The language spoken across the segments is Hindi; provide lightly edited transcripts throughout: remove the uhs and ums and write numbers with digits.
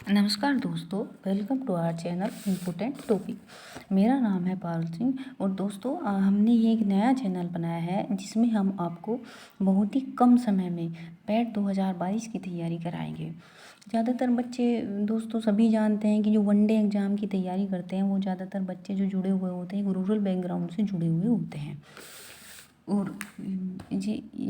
नमस्कार दोस्तों, welcome to our channel important topic. मेरा नाम है पारुल सिंह और दोस्तों हमने ये एक नया चैनल बनाया है जिसमें हम आपको बहुत ही कम समय में पैट 2022 की तैयारी कराएंगे। ज़्यादातर बच्चे दोस्तों सभी जानते हैं कि जो वनडे एग्ज़ाम की तैयारी करते हैं वो ज़्यादातर बच्चे जो जुड़े हुए होते हैं रूरल बैकग्राउंड से जुड़े हुए होते हैं और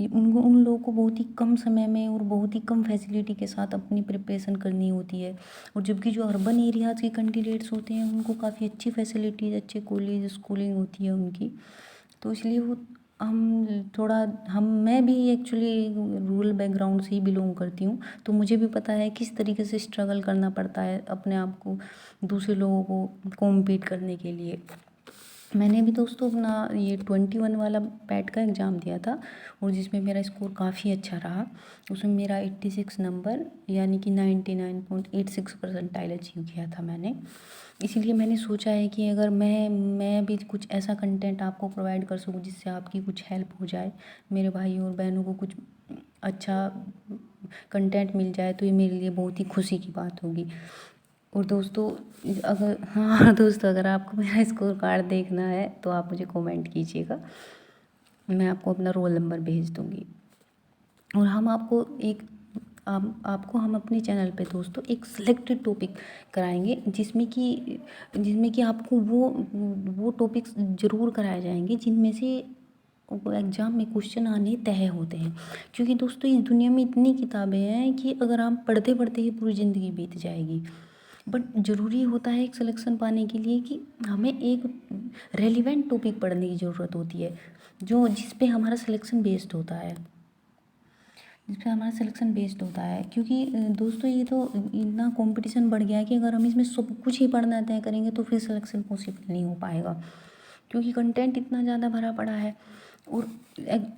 उन लोगों को बहुत ही कम समय में और बहुत ही कम फैसिलिटी के साथ अपनी प्रिपरेशन करनी होती है। और जबकि जो अर्बन एरियाज़ के कैंडिडेट्स होते हैं उनको काफ़ी अच्छी फैसिलिटीज़, अच्छे कॉलेज स्कूलिंग होती है उनकी। तो इसलिए वो मैं भी एक्चुअली रूरल बैकग्राउंड से ही बिलोंग करती हूँ, तो मुझे भी पता है किस तरीके से स्ट्रगल करना पड़ता है अपने आप को दूसरे लोगों को कॉम्पीट करने के लिए। मैंने भी दोस्तों अपना ये 21 वाला पैट का एग्ज़ाम दिया था और जिसमें मेरा स्कोर काफ़ी अच्छा रहा। उसमें मेरा 86 नंबर यानी कि 99.86 परसेंटाइल अचीव किया था मैंने। इसीलिए मैंने सोचा है कि अगर मैं भी कुछ ऐसा कंटेंट आपको प्रोवाइड कर सकूँ जिससे आपकी कुछ हेल्प हो जाए, मेरे भाई और बहनों को कुछ अच्छा कंटेंट मिल जाए, तो ये मेरे लिए बहुत ही खुशी की बात होगी। और दोस्तों अगर आपको मेरा स्कोर कार्ड देखना है तो आप मुझे कमेंट कीजिएगा, मैं आपको अपना रोल नंबर भेज दूँगी। और हम अपने चैनल पे दोस्तों एक सिलेक्टेड टॉपिक कराएंगे जिसमें कि आपको वो टॉपिक्स ज़रूर कराए जाएंगे जिनमें से एग्ज़ाम में क्वेश्चन आने तय होते हैं। क्योंकि दोस्तों इस दुनिया में इतनी किताबें हैं कि अगर हम पढ़ते पढ़ते ही पूरी ज़िंदगी बीत जाएगी। बट ज़रूरी होता है एक सिलेक्शन पाने के लिए कि हमें एक रेलिवेंट टॉपिक पढ़ने की ज़रूरत होती है जिस पे हमारा सिलेक्शन बेस्ड होता है। क्योंकि दोस्तों ये तो इतना कंपटीशन बढ़ गया है कि अगर हम इसमें सब कुछ ही पढ़ना तय करेंगे तो फिर सिलेक्शन पॉसिबल नहीं हो पाएगा, क्योंकि कंटेंट इतना ज़्यादा भरा पड़ा है। और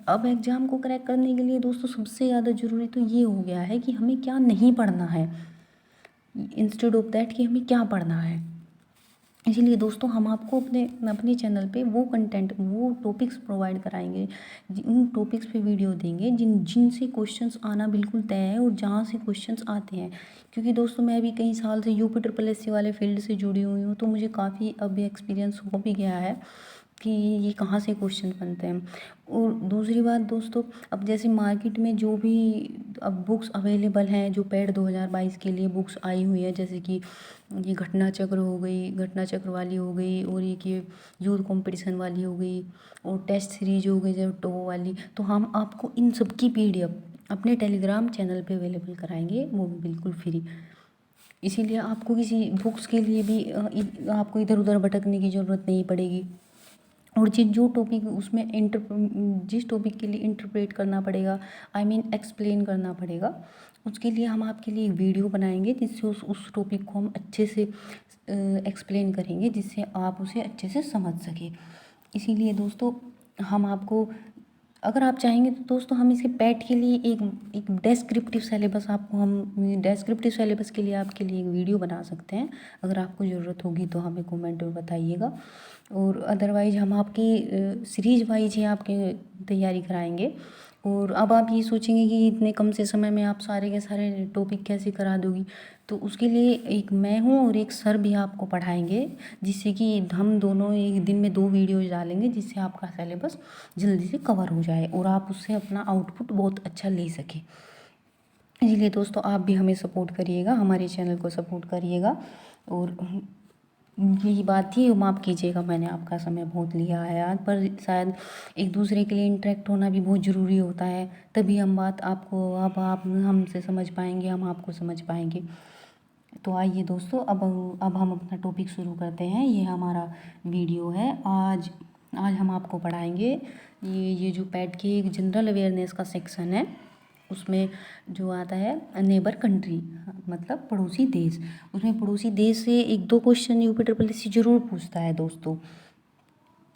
अब एग्ज़ाम को क्रैक करने के लिए दोस्तों सबसे ज़्यादा ज़रूरी तो ये हो गया है कि हमें क्या नहीं पढ़ना है, इंस्टेड ऑफ दैट कि हमें क्या पढ़ना है। इसीलिए दोस्तों हम आपको अपने चैनल पे वो टॉपिक्स प्रोवाइड कराएंगे, उन टॉपिक्स पे वीडियो देंगे जिनसे क्वेश्चंस आना बिल्कुल तय है और जहाँ से क्वेश्चंस आते हैं। क्योंकि दोस्तों मैं भी कई साल से UPSSC वाले फील्ड से जुड़ी हुई हूँ, तो मुझे काफ़ी अब एक्सपीरियंस हो भी गया है कि ये कहाँ से क्वेश्चन बनते हैं। और दूसरी बात दोस्तों, अब जैसे मार्केट में जो भी अब बुक्स अवेलेबल हैं, जो पैट 2022 के लिए बुक्स आई हुई है, जैसे कि ये घटना चक्र वाली हो गई और ये यूथ कंपटीशन वाली हो गई और टेस्ट सीरीज हो गई जो टो वाली, तो हम आपको इन सब की PDF अपने टेलीग्राम चैनल पे अवेलेबल कराएंगे, वो भी बिल्कुल फ्री। इसीलिए आपको किसी बुक्स के लिए भी आपको इधर उधर भटकने की ज़रूरत नहीं पड़ेगी। और जो टॉपिक जिस टॉपिक के लिए इंटरप्रेट करना पड़ेगा, एक्सप्लेन करना पड़ेगा, उसके लिए हम आपके लिए एक वीडियो बनाएंगे जिससे उस टॉपिक को हम अच्छे से एक्सप्लेन करेंगे, जिससे आप उसे अच्छे से समझ सकें। इसीलिए दोस्तों हम आपको, अगर आप चाहेंगे तो दोस्तों हम इसे पैट के लिए एक डेस्क्रिप्टिव सिलेबस के लिए आपके लिए एक वीडियो बना सकते हैं। अगर आपको ज़रूरत होगी तो हमें कमेंट में बताइएगा। और अदरवाइज हम आपकी सीरीज वाइज ही आपकी तैयारी कराएंगे। और अब आप ये सोचेंगे कि इतने कम से समय में आप सारे के सारे टॉपिक कैसे करा दोगी, तो उसके लिए एक मैं हूँ और एक सर भी आपको पढ़ाएंगे, जिससे कि हम दोनों एक दिन में 2 वीडियोज़ डालेंगे, जिससे आपका सिलेबस जल्दी से कवर हो जाए और आप उससे अपना आउटपुट बहुत अच्छा ले सकें। इसलिए दोस्तों आप भी हमें सपोर्ट करिएगा, हमारे चैनल को सपोर्ट करिएगा। और यही बात थी, माफ़ कीजिएगा मैंने आपका समय बहुत लिया है आज, पर शायद एक दूसरे के लिए इंटरेक्ट होना भी बहुत ज़रूरी होता है, तभी हम बात आपको अब आप हमसे समझ पाएंगे, हम आपको समझ पाएंगे। तो आइए दोस्तों अब हम अपना टॉपिक शुरू करते हैं। ये हमारा वीडियो है। आज हम आपको पढ़ाएंगे ये जो पैट की एक जनरल अवेयरनेस का सेक्शन है, उसमें जो आता है नेबर कंट्री, मतलब पड़ोसी देश। उसमें पड़ोसी देश से 1-2 क्वेश्चन UPSSC ज़रूर पूछता है दोस्तों,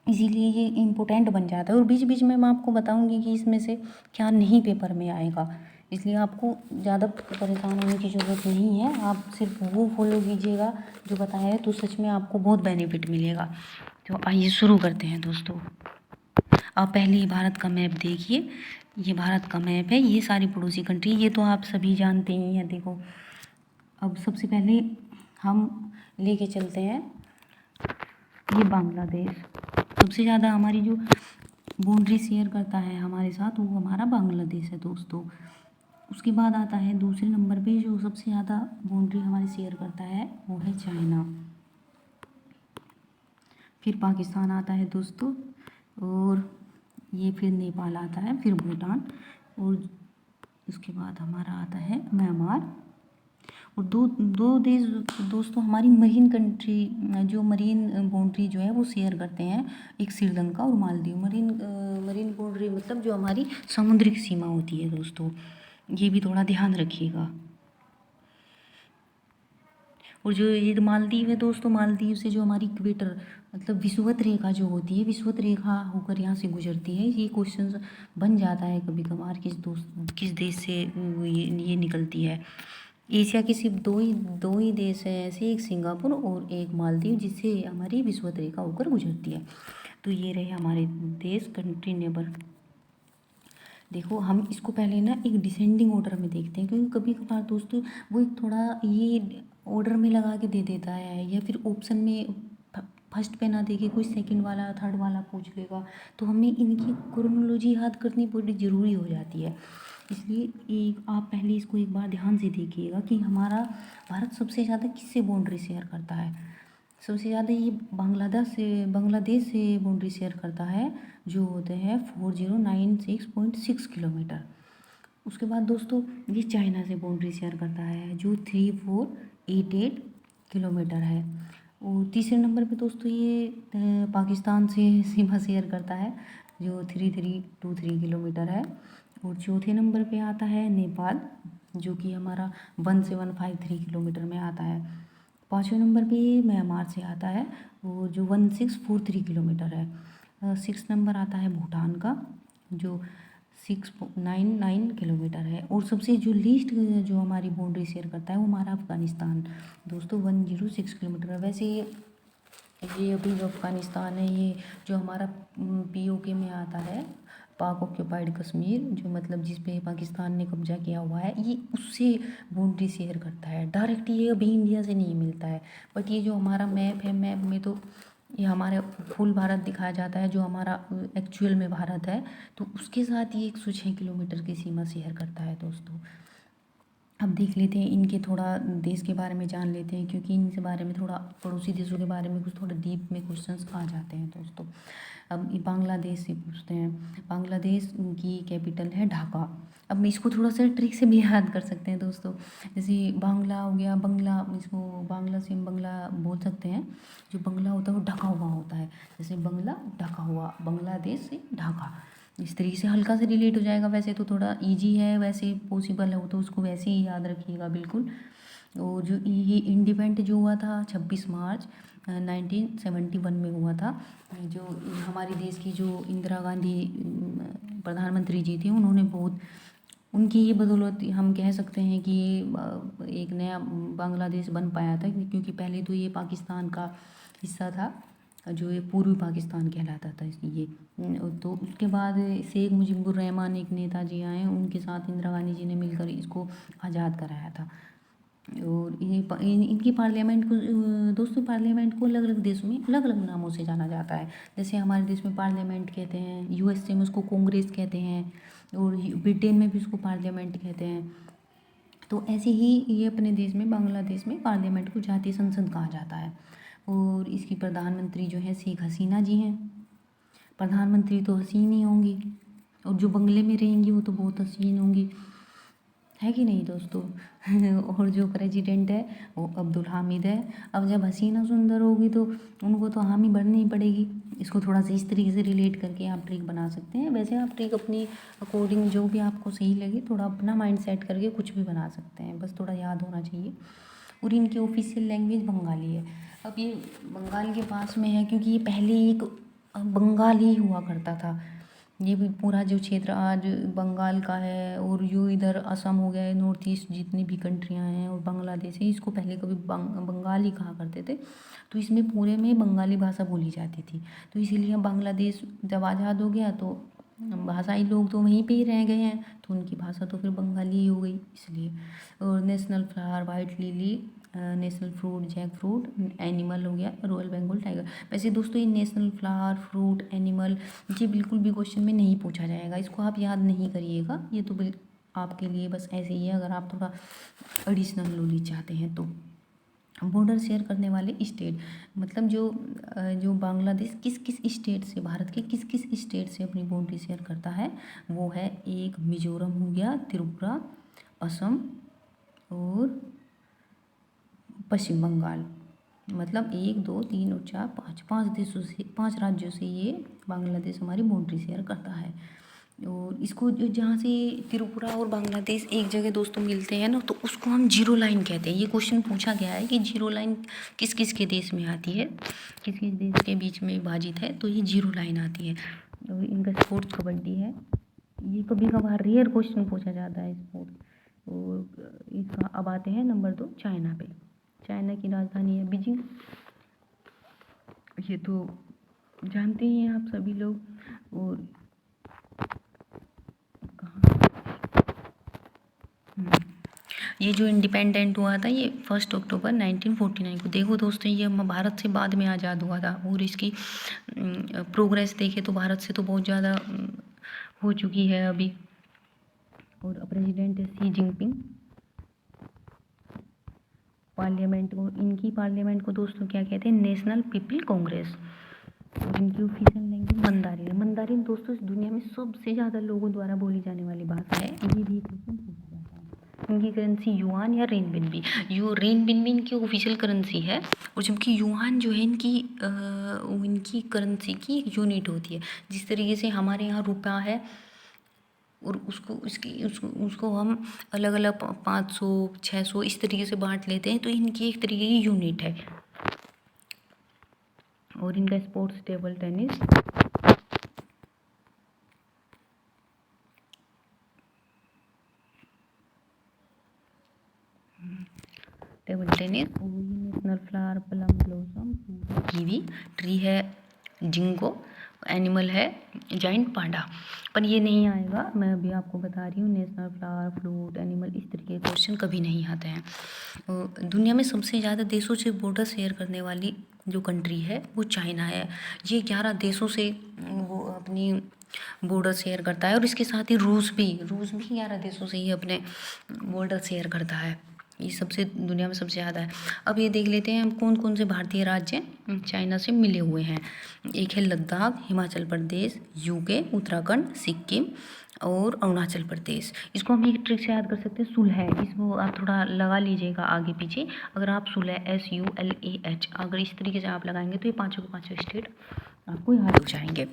इसीलिए ये इम्पोर्टेंट बन जाता है। और बीच बीच में मैं आपको बताऊंगी कि इसमें से क्या नहीं पेपर में आएगा, इसलिए आपको ज़्यादा परेशान होने की ज़रूरत नहीं है। आप सिर्फ वो फॉलो कीजिएगा जो बताया है, तो सच में आपको बहुत बेनिफिट मिलेगा। तो आइए शुरू करते हैं दोस्तों। आप पहले ही भारत का मैप देखिए, ये भारत का मैप है, ये सारी पड़ोसी कंट्री, ये तो आप सभी जानते ही हैं। देखो अब सबसे पहले हम लेके चलते हैं ये बांग्लादेश। सबसे ज़्यादा हमारी जो बाउंड्री शेयर करता है हमारे साथ वो हमारा बांग्लादेश है दोस्तों। उसके बाद आता है दूसरे नंबर पे जो सबसे ज़्यादा बाउंड्री हमारे शेयर करता है वो है चाइना। फिर पाकिस्तान आता है दोस्तों, और ये फिर नेपाल आता है, फिर भूटान, और उसके बाद हमारा आता है म्यांमार। और दो दो देश दोस्तों हमारी मरीन कंट्री जो मरीन बाउंड्री जो है वो शेयर करते हैं, एक श्रीलंका और मालदीव। मरीन बाउंड्री मतलब जो हमारी समुद्रिक सीमा होती है दोस्तों, ये भी थोड़ा ध्यान रखिएगा। और जो ये मालदीव है दोस्तों, मालदीव से जो हमारी इक्वेटर मतलब विषुवत रेखा जो होती है, विषुवत रेखा होकर यहाँ से गुजरती है। ये क्वेश्चन बन जाता है कभी कभार, किस देश से ये निकलती है। एशिया के सिर्फ दो ही देश हैं ऐसे, एक सिंगापुर और एक मालदीव, जिससे हमारी विषुवत रेखा होकर गुजरती है। तो ये रहे हमारे देश कंट्री नेबर। देखो हम इसको पहले ना एक डिसेंडिंग ऑर्डर में देखते हैं, क्योंकि कभी कभार दोस्तों वो एक थोड़ा ये ऑर्डर में लगा के दे देता है, या फिर ऑप्शन में फर्स्ट पे ना देके कोई सेकंड वाला थर्ड वाला पूछ लेगा, तो हमें इनकी क्रोनोलॉजी याद करनी बड़ी ज़रूरी हो जाती है। इसलिए एक आप पहले इसको एक बार ध्यान से देखिएगा कि हमारा भारत सबसे ज़्यादा किससे बाउंड्री शेयर करता है। सबसे ज़्यादा ये बांग्लादेश से बाउंड्री शेयर करता है, जो होते हैं 4096.6 किलोमीटर। उसके बाद दोस्तों ये चाइना से बाउंड्री शेयर करता है जो 3488 किलोमीटर है। और तीसरे नंबर पे दोस्तों ये पाकिस्तान से सीमा शेयर करता है जो 3323 किलोमीटर है। और चौथे नंबर पे आता है नेपाल, जो कि हमारा 1753 किलोमीटर में आता है। पाँचवें नंबर पे ये म्यांमार से आता है, वो जो 1643 किलोमीटर है। सिक्स नंबर आता है भूटान का, जो 699 किलोमीटर है। और सबसे जो लीस्ट जो हमारी बाउंड्री शेयर करता है वो हमारा अफ़गानिस्तान दोस्तों, 106 किलोमीटर है। वैसे ये अभी जो अफ़गानिस्तान है ये जो हमारा POK में आता है, पाक ऑक्यूपाइड कश्मीर, जो मतलब जिस पे पाकिस्तान ने कब्जा किया हुआ है, ये उससे बाउंड्री शेयर करता है। डायरेक्ट ये अभी इंडिया से नहीं मिलता है, बट ये जो हमारा मैप है, मैप में तो ये हमारे फुल भारत दिखाया जाता है, जो हमारा एक्चुअल में भारत है, तो उसके साथ ये 106 किलोमीटर की सीमा शेयर करता है दोस्तों। अब देख लेते हैं इनके थोड़ा देश के बारे में जान लेते हैं, क्योंकि इनके बारे में थोड़ा पड़ोसी देशों के बारे में कुछ थोड़ा डीप में क्वेश्चंस आ जाते हैं दोस्तों। अब ये बांग्लादेश से पूछते हैं। बांग्लादेश की कैपिटल है ढाका। अब मैं इसको थोड़ा सा ट्रिक से भी याद कर सकते हैं दोस्तों, जैसे बांग्ला हो गया, बंगला, इसको बांग्ला से हम बंगला बोल सकते हैं। जो बंगला होता है वो ढका हुआ होता है, जैसे बंगला ढका हुआ, बांग्लादेश से ढाका। इस तरीके से हल्का से रिलेट हो जाएगा। वैसे तो थोड़ा इजी है, वैसे पॉसिबल है वो तो उसको वैसे ही याद रखिएगा बिल्कुल। और जो ये इंडिपेंडेंट जो हुआ था 26 मार्च 1971 में हुआ था। जो हमारे देश की जो इंदिरा गांधी प्रधानमंत्री जी थी, उन्होंने बहुत उनकी ये बदौलत हम कह सकते हैं कि ये एक नया बांग्लादेश बन पाया था, क्योंकि पहले तो ये पाकिस्तान का हिस्सा था, जो ये पूर्वी पाकिस्तान कहलाता था ये। तो उसके बाद शेख मुजीबुर रहमान एक नेताजी आए, उनके साथ इंदिरा गांधी जी ने मिलकर इसको आज़ाद कराया था। और इनकी पार्लियामेंट को दोस्तों, पार्लियामेंट को अलग अलग देशों में अलग अलग नामों से जाना जाता है। जैसे हमारे देश में पार्लियामेंट कहते हैं, USA में उसको कांग्रेस कहते हैं, और ब्रिटेन में भी उसको पार्लियामेंट कहते हैं। तो ऐसे ही ये अपने देश में, बांग्लादेश में पार्लियामेंट को जातीय संसद कहा जाता है। और इसकी प्रधानमंत्री जो है शेख हसीना जी हैं। प्रधानमंत्री तो हसीन ही होंगी, और जो बंगले में रहेंगी वो तो बहुत हसीन होंगी, है कि नहीं दोस्तों। और जो प्रेसिडेंट है वो अब्दुल हामिद है। अब जब हसीना सुंदर होगी तो उनको तो हामी भरनी ही पड़ेगी। इसको थोड़ा सा इस तरीके से रिलेट करके आप ट्रिक बना सकते हैं। वैसे आप ट्रिक अपनी अकॉर्डिंग जो भी आपको सही लगे, थोड़ा अपना माइंड सेट करके कुछ भी बना सकते हैं, बस थोड़ा याद होना चाहिए। और इनकी ऑफिशियल लैंग्वेज बंगाली है। अब ये बंगाल के पास में है, क्योंकि ये पहले एक बंगाल ही हुआ करता था। ये भी पूरा जो क्षेत्र आज बंगाल का है, और जो इधर असम हो गया है, नॉर्थ ईस्ट जितनी भी कंट्रियां हैं, और बांग्लादेश है, इसको पहले कभी बंगाल ही कहा करते थे। तो इसमें पूरे में बंगाली भाषा बोली जाती थी। तो इसीलिए बांग्लादेश जब आज़ाद हो गया तो भाषाई लोग तो वहीं पे ही रह गए हैं, तो उनकी भाषा तो फिर बंगाली ही हो गई इसलिए। और national flower white lily, national fruit jackfruit, animal हो गया रॉयल बंगाल टाइगर। वैसे दोस्तों ये नेशनल फ्लावर फ्रूट एनिमल ये बिल्कुल भी क्वेश्चन में नहीं पूछा जाएगा, इसको आप याद नहीं करिएगा, ये तो आपके लिए बस ऐसे ही है अगर आप थोड़ा एडिशनल नॉलेज चाहते हैं तो। बॉर्डर शेयर करने वाले स्टेट, मतलब जो बांग्लादेश किस किस स्टेट से, भारत के किस किस स्टेट से अपनी बाउंड्री शेयर करता है, वो है एक मिजोरम हो गया, त्रिपुरा, असम और पश्चिम बंगाल। मतलब 1 2 3 और 4 5 5 देशों से, 5 राज्यों से ये बांग्लादेश हमारी बाउंड्री शेयर करता है। और इसको जहाँ से त्रिपुरा और बांग्लादेश एक जगह दोस्तों मिलते हैं ना, तो उसको हम जीरो लाइन कहते हैं। ये क्वेश्चन पूछा गया है कि जीरो लाइन किस किस के देश में आती है, किस किस देश के बीच में विभाजित है, तो ये जीरो लाइन आती है। और इनका स्पोर्ट्स कबड्डी है, ये कभी कभार रेयर क्वेश्चन पूछा जाता है स्पोर्ट्स। और इसका अब आते हैं नंबर 2 चाइना पे। चाइना की राजधानी है बीजिंग, ये तो जानते ही हैं आप सभी लोग। और ये जो इंडिपेंडेंट हुआ था ये 1 अक्टूबर 1949 को। देखो दोस्तों ये भारत से बाद में आज़ाद हुआ था, और इसकी प्रोग्रेस देखे तो भारत से तो बहुत ज़्यादा हो चुकी है अभी। और प्रेसिडेंट है शी जिनपिंग। पार्लियामेंट को, इनकी पार्लियामेंट को दोस्तों क्या कहते हैं, नेशनल पीपल कांग्रेस। और इनकी ऑफिशियल लैंग्वेज मंदारिन है। मंदारिन दोस्तों इस दुनिया में सबसे ज़्यादा लोगों द्वारा बोली जाने वाली भाषा है, ये भी क्वेश्चन पूछा जाता है। इनकी करेंसी युआन या रेनबिनबी, रेनबिनबी इनकी ऑफिशियल करेंसी है, और जबकि युआन जो है इनकी करेंसी की एक यूनिट होती है। जिस तरीके से हमारे यहाँ रुपया है और उसको हम अलग अलग 500 600 इस तरीके से बांट लेते हैं, तो इनकी एक तरीके की यूनिट है। और इनका sports table tennis. Table tennis. और ये national flower plum blossom, kiwi, tree है जिंको, एनिमल है जाइंट पांडा। पर ये नहीं आएगा, मैं अभी आपको बता रही हूँ, नेशनल फ्लावर फ्रूट एनिमल इस तरीके के क्वेश्चन कभी नहीं आते हैं। दुनिया में सबसे ज़्यादा देशों से बॉर्डर शेयर करने वाली जो कंट्री है वो चाइना है। ये 11 देशों से वो अपनी बॉर्डर शेयर करता है, और इसके साथ ही रूस भी 11 देशों से ही अपने बॉर्डर शेयर करता है। ये सबसे दुनिया में सबसे ज़्यादा है। अब ये देख लेते हैं हम कौन कौन से भारतीय राज्य चाइना से मिले हुए हैं। एक है लद्दाख, हिमाचल प्रदेश, यूके, उत्तराखंड, सिक्किम और अरुणाचल प्रदेश। इसको हम एक ट्रिक से याद कर सकते हैं, सुलह। इसको आप थोड़ा लगा लीजिएगा आगे पीछे। अगर आप सुलह SULAH अगर इस तरीके से आप लगाएंगे तो ये पाँचों के पाँचों स्टेट आपको याद हो जाएंगे।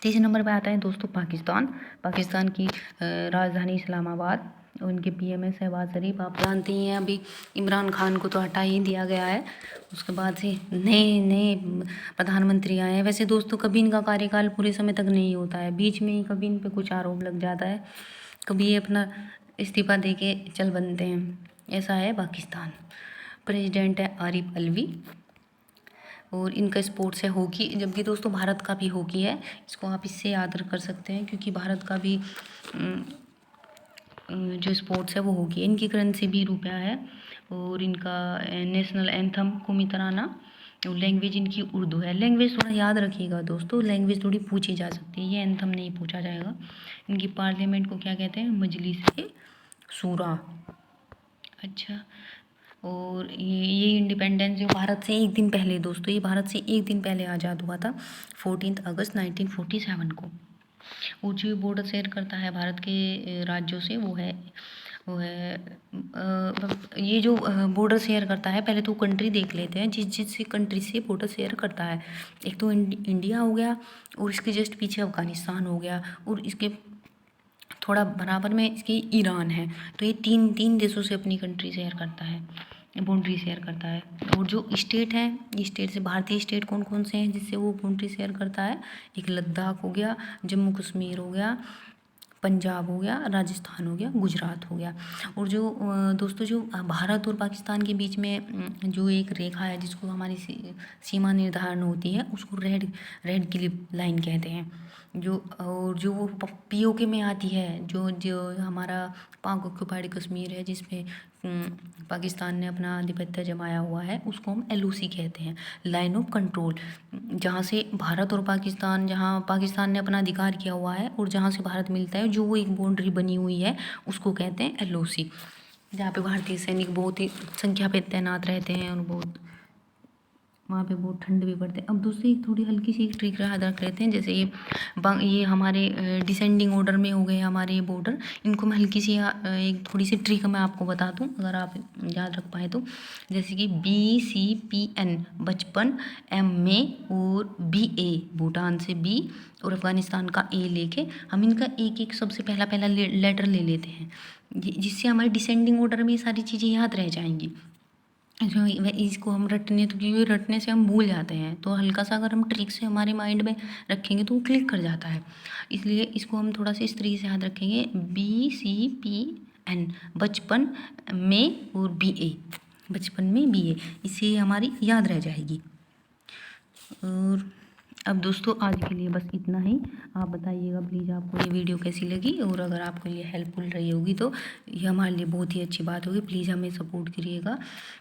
तीसरे नंबर पर आता है दोस्तों पाकिस्तान की राजधानी इस्लामाबाद। उनके PM है शहबाज शरीफ। आप जानते ही हैं अभी इमरान खान को तो हटा ही दिया गया है, उसके बाद से नए प्रधानमंत्री आए हैं। वैसे दोस्तों कभी इनका कार्यकाल पूरे समय तक नहीं होता है, बीच में ही कभी इन पे कुछ आरोप लग जाता है, कभी ये अपना इस्तीफा दे के चल बनते हैं। ऐसा है पाकिस्तान। प्रेसिडेंट है आरिफ अलवी। और इनका स्पोर्ट्स है हॉकी, जबकि दोस्तों भारत का भी हॉकी है। इसको आप इससे याद कर सकते हैं क्योंकि भारत का भी जो स्पोर्ट्स है वो हॉकी है। इनकी करेंसी भी रुपया है। और इनका नेशनल एंथम कौमी तराना। लैंग्वेज इनकी उर्दू है। लैंग्वेज थोड़ा याद रखिएगा दोस्तों, लैंग्वेज थोड़ी पूछी जा सकती है, ये एंथम नहीं पूछा जाएगा। इनकी पार्लियामेंट को क्या कहते हैं, मजलिस शूरा। अच्छा, और ये इंडिपेंडेंस जो भारत से एक दिन पहले दोस्तों, ये भारत से एक दिन पहले आज़ाद हुआ था 14 अगस्त 1947 को। और जो बॉर्डर शेयर करता है भारत के राज्यों से वो है ये जो बॉर्डर शेयर करता है, पहले तो कंट्री देख लेते हैं जिस कंट्री से बॉर्डर शेयर करता है। एक तो इंडिया हो गया, और इसके जस्ट पीछे अफगानिस्तान हो गया, और इसके थोड़ा बराबर में इसकी ईरान है। तो ये तीन देशों से अपनी कंट्री शेयर करता है, बाउंड्री शेयर करता है। और जो स्टेट हैं, स्टेट से भारतीय स्टेट कौन कौन से हैं जिससे वो बाउंड्री शेयर करता है, एक लद्दाख हो गया, जम्मू कश्मीर हो गया, पंजाब हो गया, राजस्थान हो गया, गुजरात हो गया। और जो दोस्तों जो भारत और पाकिस्तान के बीच में जो एक रेखा है जिसको हमारी सीमा निर्धारण होती है उसको रेड क्लिफ लाइन कहते हैं। और जो वो पीओके में आती है, जो जो हमारा पाक ऑक्यूपाइड कश्मीर है जिसमें पाकिस्तान ने अपना आधिपत्य जमाया हुआ है, उसको हम एलओसी कहते हैं, लाइन ऑफ कंट्रोल। जहाँ से भारत और पाकिस्तान, जहाँ पाकिस्तान ने अपना अधिकार किया हुआ है और जहाँ से भारत मिलता है, जो वो एक बाउंड्री बनी हुई है उसको कहते हैं एलओसी, जहाँ पे भारतीय सैनिक बहुत ही संख्या पे तैनात रहते हैं और बहुत वहाँ पे बहुत ठंड भी पड़ते हैं। अब दूसरी एक थोड़ी हल्की सी एक ट्रिक याद रख लेते हैं, जैसे ये हमारे डिसेंडिंग ऑर्डर में हो गए हमारे ये बॉर्डर, इनको मैं हल्की सी एक थोड़ी सी ट्रिक मैं आपको बता दूँ अगर आप याद रख पाए तो। जैसे कि BCPN 55, MA और BA भूटान से B और अफ़गानिस्तान का A लेके हम इनका एक एक सबसे पहला लेटर ले लेते हैं, जिससे हमारे डिसेंडिंग ऑर्डर में ये सारी चीज़ें याद रह जाएंगी। इसको हम रटने तो क्योंकि रटने से हम भूल जाते हैं, तो हल्का सा अगर हम ट्रिक से हमारे माइंड में रखेंगे तो वो क्लिक कर जाता है। इसलिए इसको हम थोड़ा सा इस तरीके से याद रखेंगे, BCPN 55 में और BA 55 में BA, इससे हमारी याद रह जाएगी। और अब दोस्तों आज के लिए बस इतना ही। आप बताइएगा प्लीज़ आपको ये वीडियो कैसी लगी, और अगर आपको ये हेल्पफुल रही होगी तो ये हमारे लिए बहुत ही अच्छी बात होगी। प्लीज़ हमें सपोर्ट करिएगा,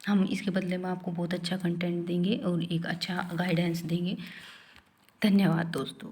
हम इसके बदले में आपको बहुत अच्छा कंटेंट देंगे और एक अच्छा गाइडेंस देंगे। धन्यवाद दोस्तों।